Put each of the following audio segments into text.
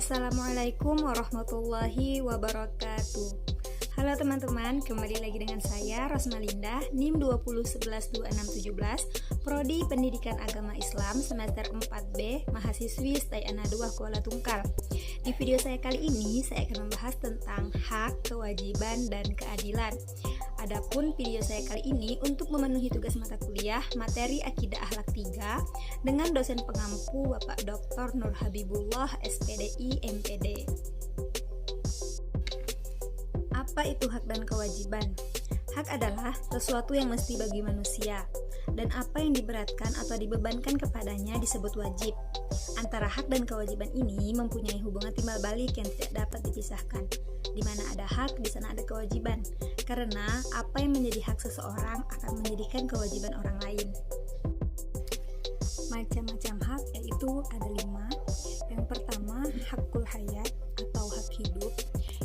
Assalamualaikum warahmatullahi wabarakatuh. Halo teman-teman, kembali lagi dengan saya Rosmalinda, NIM 20112617, Prodi Pendidikan Agama Islam semester 4B, mahasiswi Stayana 2 Kuala Tungkal. Di video saya kali ini, saya akan membahas tentang hak, kewajiban, dan keadilan. Adapun video saya kali ini untuk memenuhi tugas mata kuliah materi Akidah Akhlak 3 dengan dosen pengampu Bapak Dr. Nur Habibullah, SPDI, MPD. Apa itu hak dan kewajiban? Hak adalah sesuatu yang mesti bagi manusia, dan apa yang diberatkan atau dibebankan kepadanya disebut wajib. Antara hak dan kewajiban ini mempunyai hubungan timbal balik yang tidak dapat dipisahkan. Di mana ada hak, di sana ada kewajiban. Karena apa yang menjadi hak seseorang akan menjadikan kewajiban orang lain. Macam-macam hak yaitu ada 5. Yang pertama, hakul hayat atau hak hidup.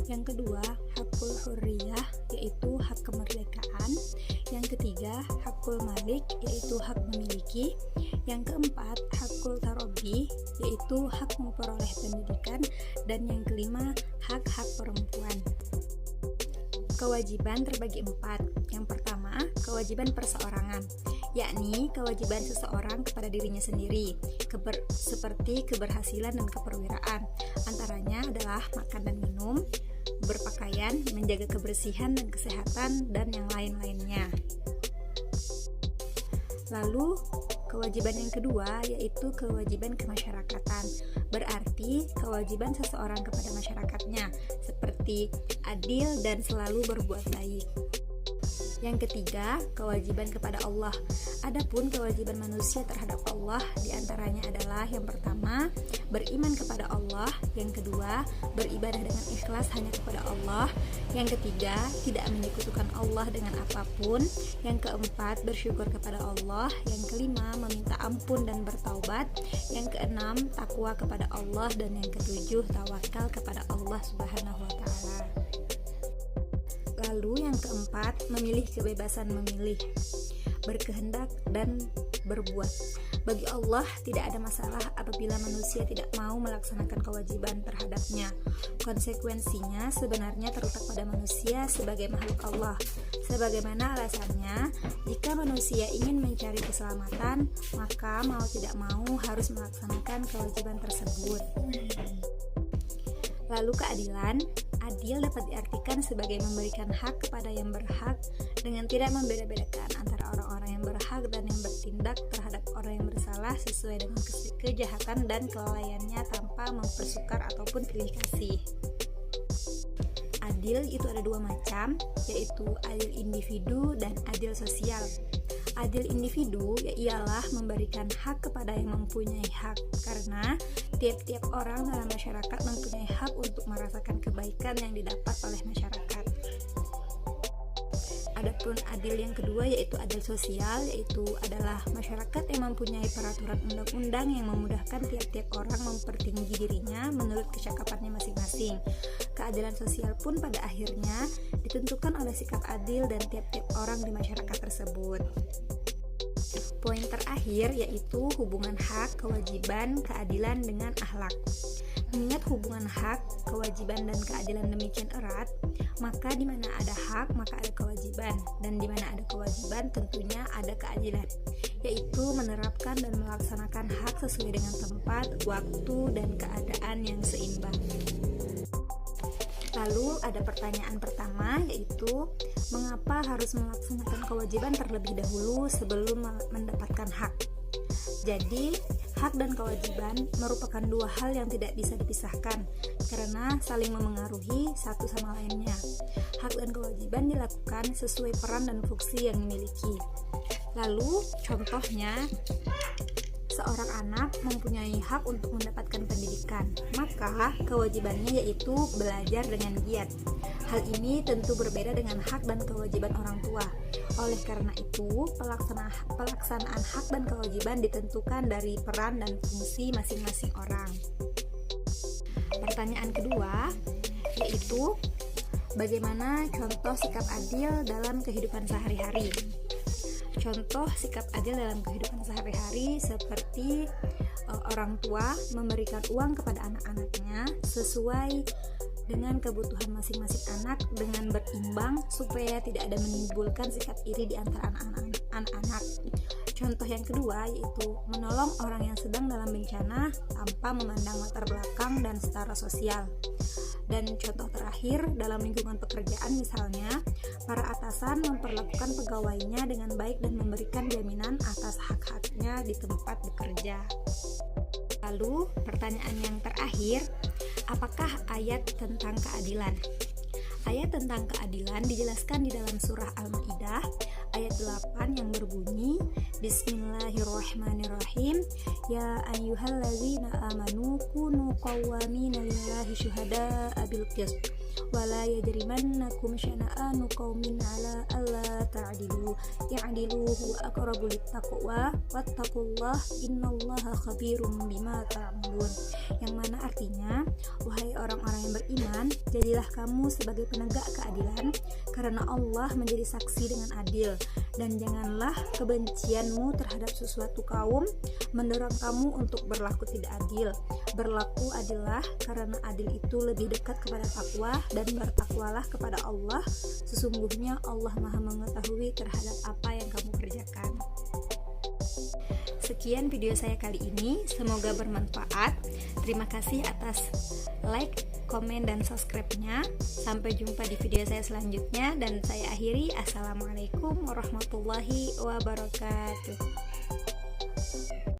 Yang kedua, hakul hurriyah yaitu hak kemerdekaan. Yang ketiga, hakul malik yaitu hak memiliki. Yang keempat, hakul tarobi yaitu hak memperoleh pendidikan. Dan yang kelima, hak-hak perempuan. Kewajiban terbagi 4. Yang pertama, kewajiban perseorangan, yakni kewajiban seseorang kepada dirinya sendiri, seperti keberhasilan dan keperwiraan. Antaranya adalah makan dan minum, berpakaian, menjaga kebersihan dan kesehatan, dan yang lain-lainnya. Lalu, kewajiban yang kedua yaitu kewajiban kemasyarakatan, berarti kewajiban seseorang kepada masyarakatnya, seperti adil dan selalu berbuat baik. Yang ketiga, kewajiban kepada Allah. Adapun kewajiban manusia terhadap Allah diantaranya adalah yang pertama, beriman kepada Allah. Yang kedua, beribadah dengan ikhlas hanya kepada Allah. Yang ketiga, tidak menyekutukan Allah dengan apapun. Yang keempat, bersyukur kepada Allah. Yang kelima, meminta ampun dan bertaubat. Yang keenam, takwa kepada Allah. Dan yang ketujuh, tawakal kepada Allah Subhanahu wa Ta'ala. Lalu yang keempat, memilih kebebasan memilih, berkehendak dan berbuat. Bagi Allah tidak ada masalah apabila manusia tidak mau melaksanakan kewajiban terhadapnya. Konsekuensinya sebenarnya terletak pada manusia sebagai makhluk Allah. Sebagaimana alasannya, jika manusia ingin mencari keselamatan, maka mau tidak mau harus melaksanakan kewajiban tersebut. Lalu keadilan. Adil dapat diartikan sebagai memberikan hak kepada yang berhak dengan tidak membeda-bedakan antara orang-orang yang berhak dan yang bertindak terhadap orang yang bersalah sesuai dengan kejahatan dan kelalaiannya tanpa mempersukar ataupun pilih kasih. Adil itu ada 2 macam, yaitu adil individu dan adil sosial. Adil individu ialah memberikan hak kepada yang mempunyai hak, karena tiap-tiap orang dalam masyarakat mempunyai hak untuk merasakan kebaikan yang didapat oleh masyarakat. Adapun adil yang kedua yaitu adil sosial, yaitu adalah masyarakat yang mempunyai peraturan undang-undang yang memudahkan tiap-tiap orang mempertinggi dirinya menurut kecakapannya masing-masing. Keadilan sosial pun pada akhirnya ditentukan oleh sikap adil dan tiap-tiap orang di masyarakat tersebut. Poin terakhir yaitu hubungan hak, kewajiban, keadilan dengan akhlak. Mengingat hubungan hak, kewajiban, dan keadilan demikian erat, maka di mana ada hak, maka ada kewajiban, dan di mana ada kewajiban tentunya ada keadilan, yaitu menerapkan dan melaksanakan hak sesuai dengan tempat, waktu, dan keadaan yang seimbang. Lalu ada pertanyaan pertama yaitu mengapa harus melaksanakan kewajiban terlebih dahulu sebelum mendapatkan hak? Jadi hak dan kewajiban merupakan 2 hal yang tidak bisa dipisahkan karena saling memengaruhi satu sama lainnya. Hak dan kewajiban dilakukan sesuai peran dan fungsi yang dimiliki. Lalu contohnya, seorang anak mempunyai hak untuk mendapatkan pendidikan, maka kewajibannya yaitu belajar dengan giat. Hal ini tentu berbeda dengan hak dan kewajiban orang tua. Oleh karena itu, pelaksanaan hak dan kewajiban ditentukan dari peran dan fungsi masing-masing orang. Pertanyaan kedua yaitu bagaimana contoh sikap adil dalam kehidupan sehari-hari? Contoh sikap adil dalam kehidupan sehari-hari seperti orang tua memberikan uang kepada anak-anaknya sesuai dengan kebutuhan masing-masing anak dengan berimbang supaya tidak ada menimbulkan sikap iri di antara anak-anak. Contoh yang kedua yaitu menolong orang yang sedang dalam bencana tanpa memandang latar belakang dan setara sosial. Dan contoh terakhir dalam lingkungan pekerjaan misalnya, para atasan memperlakukan pegawainya dengan baik dan memberikan jaminan atas hak-haknya di tempat bekerja. Lalu pertanyaan yang terakhir, apakah ayat tentang keadilan? Ayat tentang keadilan dijelaskan di dalam surah Al-Maidah ayat 8 yang berbunyi Bismillahirrahmanirrahim. Ya ayyuhallazina amanu kunu qawwamina lillahi syuhada'a bil qist wa la yajrimannakum syana'anu qaumin 'ala alla ta'dilu i'dilu huwa aqrabu littaqwa wattaqullaha innallaha khabirum bima ta'malun. Yang mana artinya, wahai orang-orang yang beriman, jadilah kamu sebagai penegak keadilan karena Allah menjadi saksi dengan adil, dan janganlah kebencianmu terhadap sesuatu kaum mendorong kamu untuk berlaku tidak adil. Berlaku adillah karena adil itu lebih dekat kepada takwa, dan bertakwalah kepada Allah, sesungguhnya Allah Maha mengetahui terhadap apa yang kamu kerjakan. Sekian video saya kali ini, semoga bermanfaat. Terima kasih atas like, komen, dan subscribe-nya. Sampai jumpa di video saya selanjutnya, dan saya akhiri. Assalamualaikum warahmatullahi wabarakatuh.